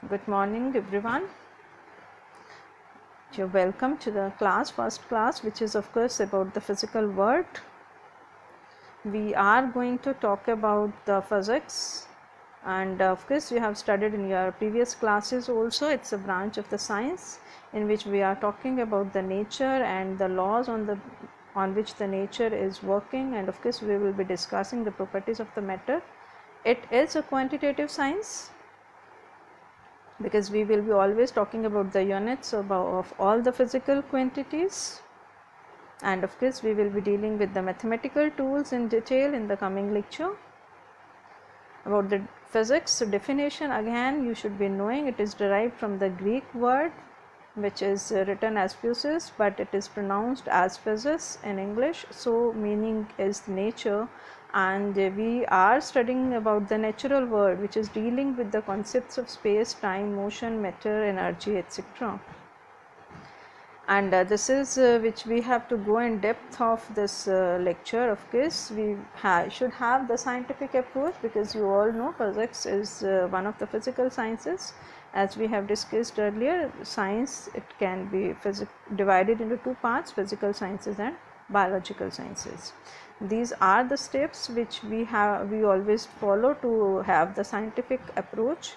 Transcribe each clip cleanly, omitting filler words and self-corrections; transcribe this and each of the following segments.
Good morning, everyone. You're welcome to the first class, which is, of course, about the physical world. We are going to talk about the physics, and of course, you have studied in your previous classes also. It's a branch of the science in which we are talking about the nature and the laws on which the nature is working, and of course, we will be discussing the properties of the matter. It is a quantitative science, because we will be always talking about the units of all the physical quantities, and of course we will be dealing with the mathematical tools in detail in the coming lecture. About the physics definition, again you should be knowing it is derived from the Greek word which is written as physis, but it is pronounced as physis in English, so meaning is nature. And we are studying about the natural world, which is dealing with the concepts of space, time, motion, matter, energy, etc. And this is which we have to go in depth of this lecture. Of course, we should have the scientific approach, because you all know physics is one of the physical sciences. As we have discussed earlier, science, it can be divided into two parts: physical sciences and biological sciences. These are the steps which we always follow to have the scientific approach.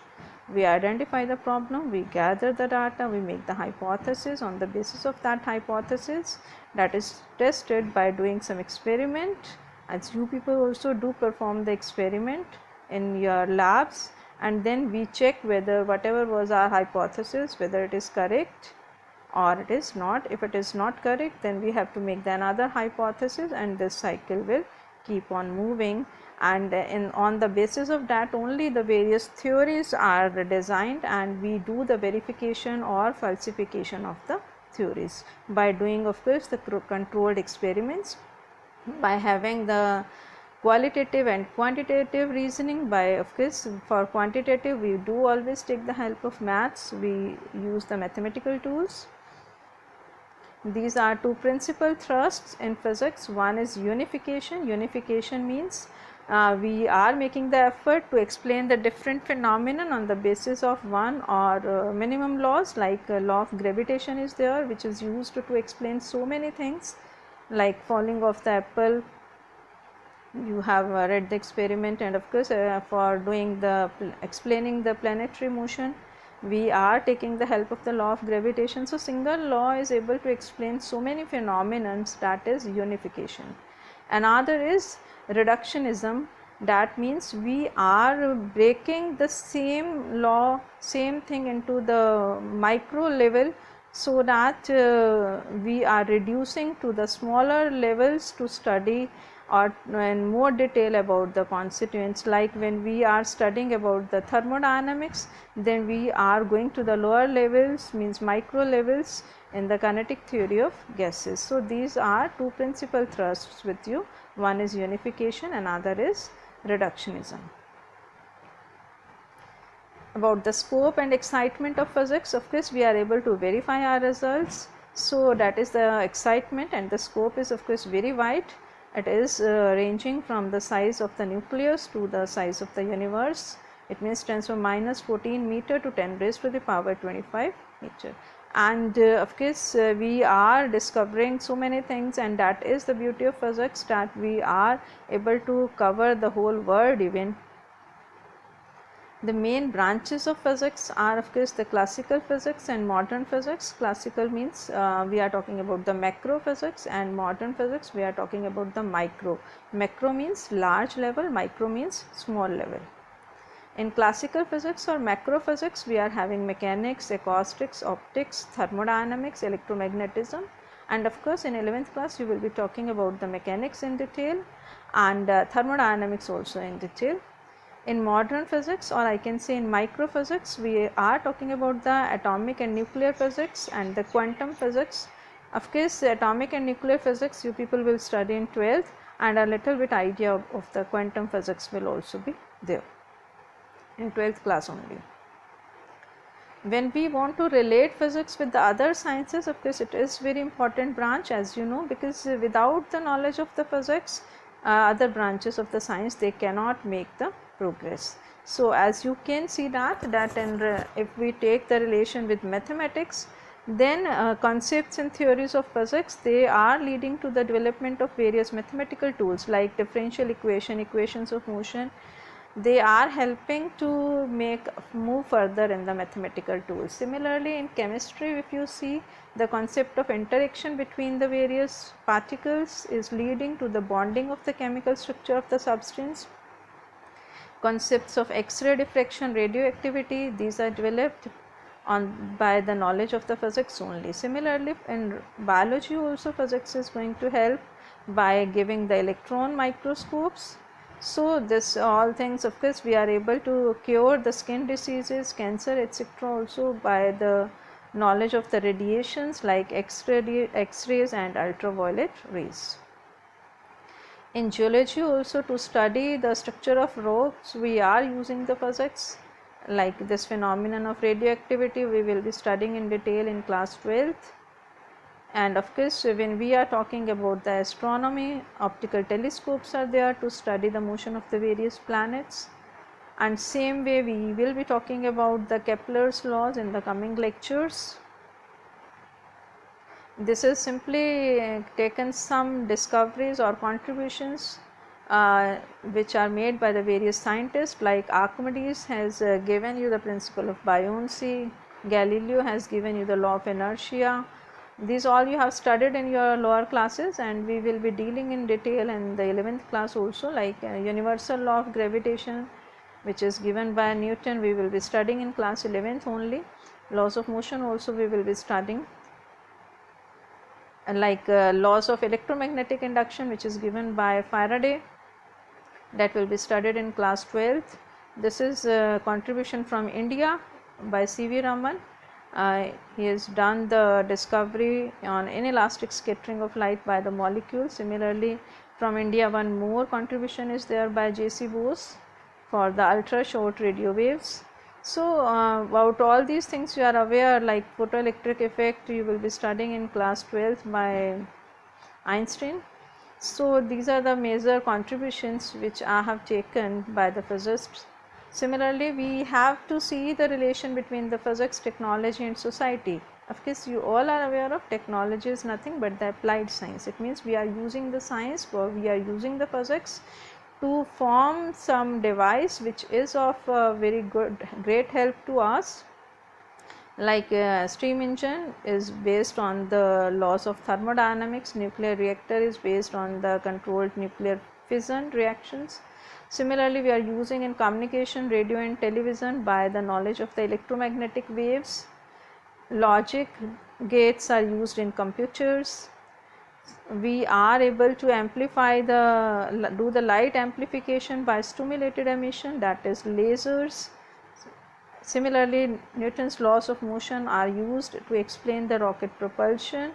We identify the problem, we gather the data, we make the hypothesis. On the basis of that hypothesis, that is tested by doing some experiment, as you people also do perform the experiment in your labs, and then we check whether whatever was our hypothesis, whether it is correct or it is not. If it is not correct, then we have to make the another hypothesis, and this cycle will keep on moving. And on the basis of that only the various theories are designed, and we do the verification or falsification of the theories by doing, of course, the controlled experiments, by having the qualitative and quantitative reasoning. By, of course, for quantitative we do always take the help of maths, we use the mathematical tools. These are two principal thrusts in physics. One is unification. Unification means we are making the effort to explain the different phenomenon on the basis of one or minimum laws, like law of gravitation is there, which is used to explain so many things, like falling of the apple. You have read the experiment, and of course for doing the explaining the planetary motion, we are taking the help of the law of gravitation. So single law is able to explain so many phenomena, that is unification. Another is reductionism. That means we are breaking the same law, same thing into the micro level, so that we are reducing to the smaller levels to study or in more detail about the constituents. Like when we are studying about the thermodynamics, then we are going to the lower levels, means micro levels, in the kinetic theory of gases. So these are two principal thrusts with you. One is unification, another is reductionism. About the scope and excitement of physics, of course we are able to verify our results. So that is the excitement, and the scope is, of course, very wide. It is ranging from the size of the nucleus to the size of the universe. It means 10 to minus 14 meter to 10 raised to the power 25 meter. And of course we are discovering so many things, and that is the beauty of physics, that we are able to cover the whole world even. The main branches of physics are, of course, the classical physics and modern physics. Classical means we are talking about the macro physics, and modern physics we are talking about the micro. Macro means large level, micro means small level. In classical physics or macro physics, we are having mechanics, acoustics, optics, thermodynamics, electromagnetism, and of course in 11th class you will be talking about the mechanics in detail, and thermodynamics also in detail. In modern physics, or I can say in microphysics, we are talking about the atomic and nuclear physics and the quantum physics. Of course, atomic and nuclear physics you people will study in 12th, and a little bit idea of the quantum physics will also be there in 12th class only. When we want to relate physics with the other sciences, of course it is very important branch, as you know, because without the knowledge of the physics, other branches of the science, they cannot make the progress. So as you can see that if we take the relation with mathematics, then concepts and theories of physics, they are leading to the development of various mathematical tools like differential equation, equations of motion. They are helping to move further in the mathematical tools. Similarly, in chemistry, if you see, the concept of interaction between the various particles is leading to the bonding of the chemical structure of the substance. Concepts of X-ray diffraction, radioactivity, these are developed by the knowledge of the physics only. Similarly, in biology also, physics is going to help by giving the electron microscopes. So this all things, of course, we are able to cure the skin diseases, cancer, etc. also by the knowledge of the radiations like X-rays and ultraviolet rays. In geology also, to study the structure of rocks, we are using the physics. Like this phenomenon of radioactivity, we will be studying in detail in class 12th. And of course, when we are talking about the astronomy, optical telescopes are there to study the motion of the various planets. And same way, we will be talking about the Kepler's laws in the coming lectures. This is simply taken some discoveries or contributions which are made by the various scientists, like Archimedes has given you the principle of buoyancy, Galileo has given you the law of inertia. These all you have studied in your lower classes, and we will be dealing in detail in the 11th class also, like universal law of gravitation, which is given by Newton, we will be studying in class 11th only. Laws of motion also we will be studying, like laws of electromagnetic induction, which is given by Faraday, that will be studied in class 12th. This is a contribution from India by C.V. Raman. He has done the discovery on inelastic scattering of light by the molecule. Similarly, from India, one more contribution is there by J.C. Bose for the ultra short radio waves. So about all these things you are aware, like photoelectric effect you will be studying in class 12th by Einstein. So these are the major contributions which I have taken by the physicists. Similarly, we have to see the relation between the physics, technology and society. Of course, you all are aware of technology is nothing but the applied science. It means we are using the science, or we are using the physics to form some device which is of very great help to us. Like steam engine is based on the laws of thermodynamics, nuclear reactor is based on the controlled nuclear fission reactions. Similarly, we are using in communication, radio and television by the knowledge of the electromagnetic waves. Logic gates are used in computers. We are able to amplify do the light amplification by stimulated emission, that is lasers. Similarly, Newton's laws of motion are used to explain the rocket propulsion,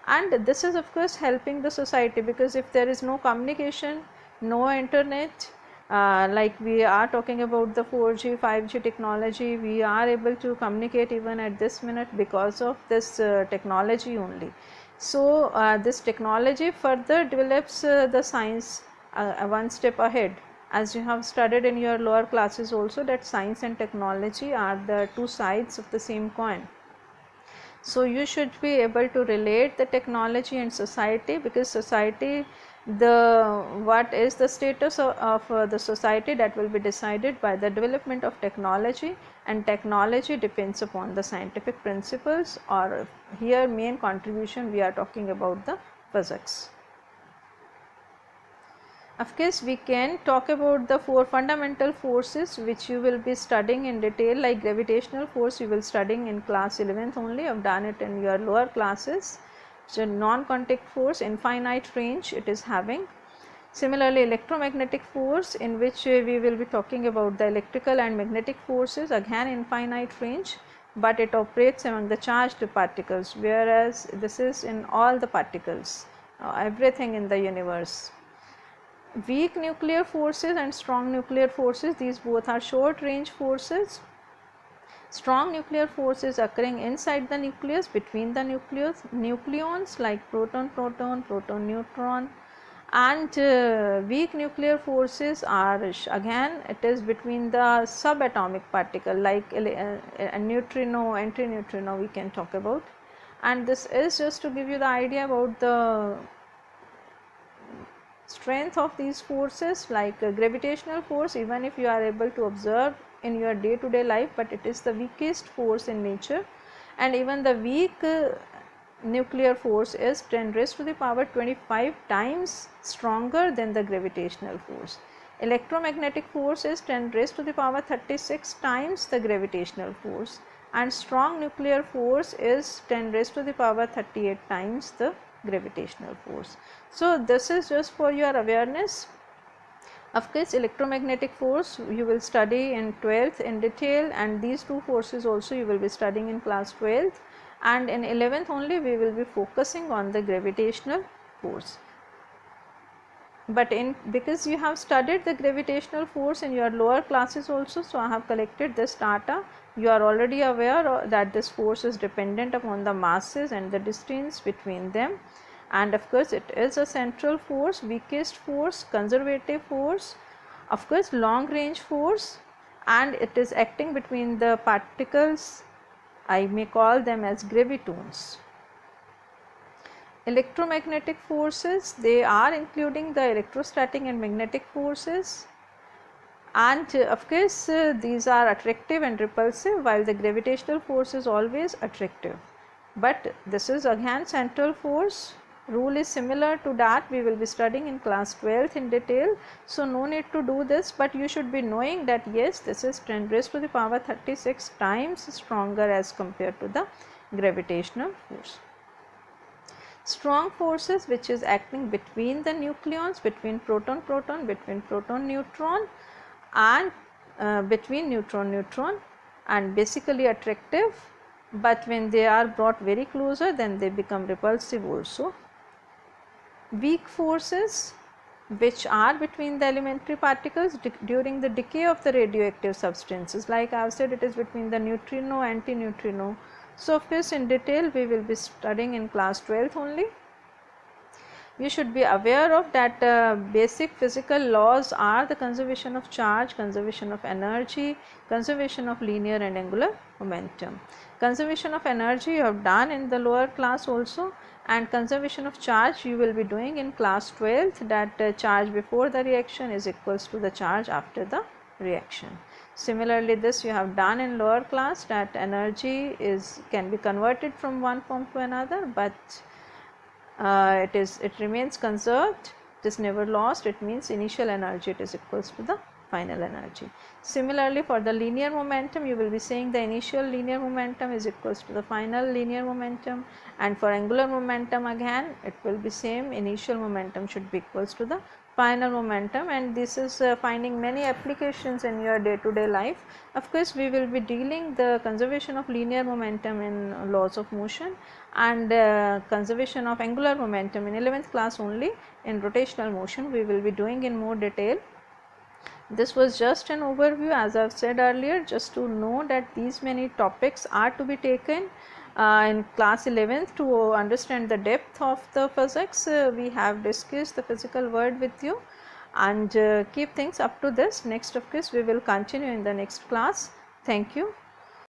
and this is of course helping the society, because if there is no communication, no internet, like we are talking about the 4G, 5G technology, we are able to communicate even at this minute because of this technology only. So this technology further develops the science one step ahead. As you have studied in your lower classes also, that science and technology are the two sides of the same coin. So you should be able to relate the technology and society, because society, what is the status of the society, that will be decided by the development of technology, and technology depends upon the scientific principles, or here main contribution we are talking about the physics. Of course, we can talk about the four fundamental forces which you will be studying in detail, like gravitational force you will studying in class 11th only. You have done it in your lower classes. So non-contact force, infinite range it is having. Similarly, electromagnetic force, in which we will be talking about the electrical and magnetic forces, again infinite range, but it operates among the charged particles, whereas this is in all the particles, everything in the universe. Weak nuclear forces and strong nuclear forces, these both are short range forces. Strong nuclear forces occurring inside the nucleus, between the nucleons, like proton proton, proton neutron, And weak nuclear forces are again it is between the subatomic particle like a neutrino, antineutrino we can talk about. And this is just to give you the idea about the strength of these forces, like gravitational force, even if you are able to observe in your day to day life, but it is the weakest force in nature. And even the weak nuclear force is 10 raised to the power 25 times stronger than the gravitational force. Electromagnetic force is 10 raised to the power 36 times the gravitational force, and strong nuclear force is 10 raised to the power 38 times the gravitational force. So this is just for your awareness. Of course, electromagnetic force you will study in 12th in detail, and these two forces also you will be studying in class 12th, and in 11th only we will be focusing on the gravitational force. But because you have studied the gravitational force in your lower classes also, so I have collected this data. You are already aware that this force is dependent upon the masses and the distance between them, and of course it is a central force, weakest force, conservative force, of course long range force, and it is acting between the particles. I may call them as gravitons. Electromagnetic forces, they are including the electrostatic and magnetic forces, and of course these are attractive and repulsive, while the gravitational force is always attractive. But this is again central force. Rule is similar to that we will be studying in class 12th in detail, so no need to do this, but you should be knowing that yes, this is 10 raised to the power 36 times stronger as compared to the gravitational force. Strong forces which is acting between the nucleons, between proton proton, between proton neutron, and between neutron neutron, and basically attractive, but when they are brought very closer then they become repulsive also. Weak forces which are between the elementary particles during the decay of the radioactive substances, like I have said, it is between the neutrino, antineutrino. So of course in detail we will be studying in class 12th only. You should be aware of that basic physical laws are the conservation of charge, conservation of energy, conservation of linear and angular momentum. Conservation of energy you have done in the lower class also, and conservation of charge you will be doing in class 12th, that charge before the reaction is equals to the charge after the reaction. Similarly, this you have done in lower class, that energy can be converted from one form to another, but it remains conserved, it is never lost. It means initial energy it is equals to the final energy. Similarly, for the linear momentum you will be saying the initial linear momentum is equals to the final linear momentum, and for angular momentum again it will be same, initial momentum should be equals to the final momentum, and this is finding many applications in your day to day life. Of course, we will be dealing the conservation of linear momentum in laws of motion, and conservation of angular momentum in 11th class only. In rotational motion we will be doing in more detail. This was just an overview, as I have said earlier, just to know that these many topics are to be taken in class 11th to understand the depth of the physics. We have discussed the physical world with you, and keep things up to this. Next of course we will continue in the next class. Thank you.